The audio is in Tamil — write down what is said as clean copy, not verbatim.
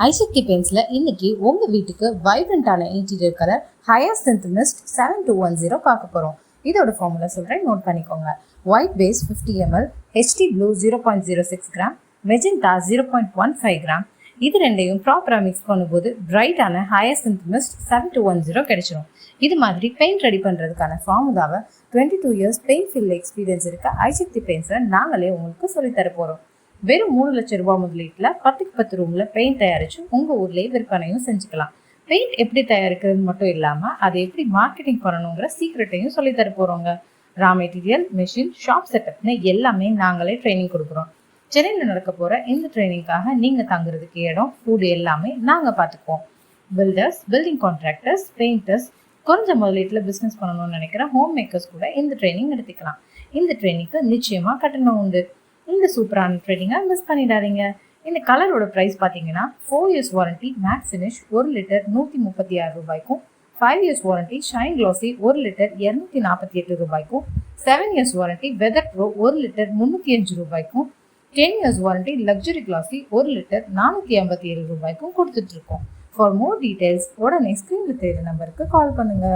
ஐசக்தி பெயிண்ட்ஸ்ல இன்னைக்கு உங்க வீட்டுக்கு வைப்ரண்டான இன்டீரியர் கலர் ஹயாசின்த் மிஸ்ட் 7210 பார்க்க போறோம். இதோட ஃபார்முலா சொல்றேன், நோட் பண்ணிக்கோங்க. White base 50 ml, HD blue 0.06 gram, magenta 0.15 gram. இது ரெண்டையும் ப்ராப்பரா மிக்ஸ் பண்ணும்போது பிரைட்டான ஹயாசின்த் மிஸ்ட் 7210 கிடைச்சிடும். இது மாதிரி பெயிண்ட் ரெடி பண்றதுக்கான ஃபார்முலாவை 22 இயர்ஸ் பெயிண்ட் ஃபீல்ட் எக்ஸ்பீரியன்ஸ் இருக்க ஐசக்தி பெயிண்ட்ஸ்ல நாங்களே உங்களுக்கு சொல்லித்தர போறோம். வெறும் 3 லட்சம் ரூபாய் முதலீட்டுல 10க்கு 10 ரூம்ல பெயிண்ட் தயாரிச்சு உங்க ஊர்லயே விற்பனையும் செஞ்சுக்கலாம். பெயிண்ட் எப்படி தயாரிக்கிறது மட்டும் இல்லாம அதை எப்படி மார்க்கெட்டிங் பண்ணணுங்கிற சீக்ரெட்டையும் சொல்லி தர போறோங்க. ரா மெட்டீரியல், மிஷின், ஷாப் செட்டப்னு எல்லாமே நாங்களே ட்ரைனிங் கொடுக்குறோம். சென்னையில நடக்க போற இந்த ட்ரைனிங்காக நீங்க தங்குறதுக்கு இடம், ஃபுட் எல்லாமே நாங்க பாத்துக்குவோம். பில்டர்ஸ், பில்டிங் கான்ட்ராக்டர்ஸ், பெயிண்டர்ஸ், கொஞ்ச முதலீட்டுல பிசினஸ் பண்ணணும்னு நினைக்கிற ஹோம் மேக்கர்ஸ் கூட இந்த ட்ரைனிங் எடுத்துக்கலாம். இந்த ட்ரைனிங்க்கு நிச்சயமா கட்டணம் உண்டு. இந்த சூப்பரான ட்ரைனிங்கை மிஸ் பண்ணிடாதீங்க. இந்த கலரோட ப்ரைஸ் பார்த்தீங்கன்னா 4 years warranty matte finish 1 litre 136 ரூபாய்க்கும், 5 years warranty shine classy 1 litre 248 ரூபாய்க்கும், 7 years warranty weather pro 1 litre 305 ரூபாய்க்கும், 10 years warranty luxury classy 1 litre 457 ரூபாய்க்கும் கொடுத்துட்டு இருக்கோம். ஃபார் மோர் டீடைல்ஸ் உடனே ஸ்க்ரீன்ல தெரியுற நம்பருக்கு கால் பண்ணுங்க.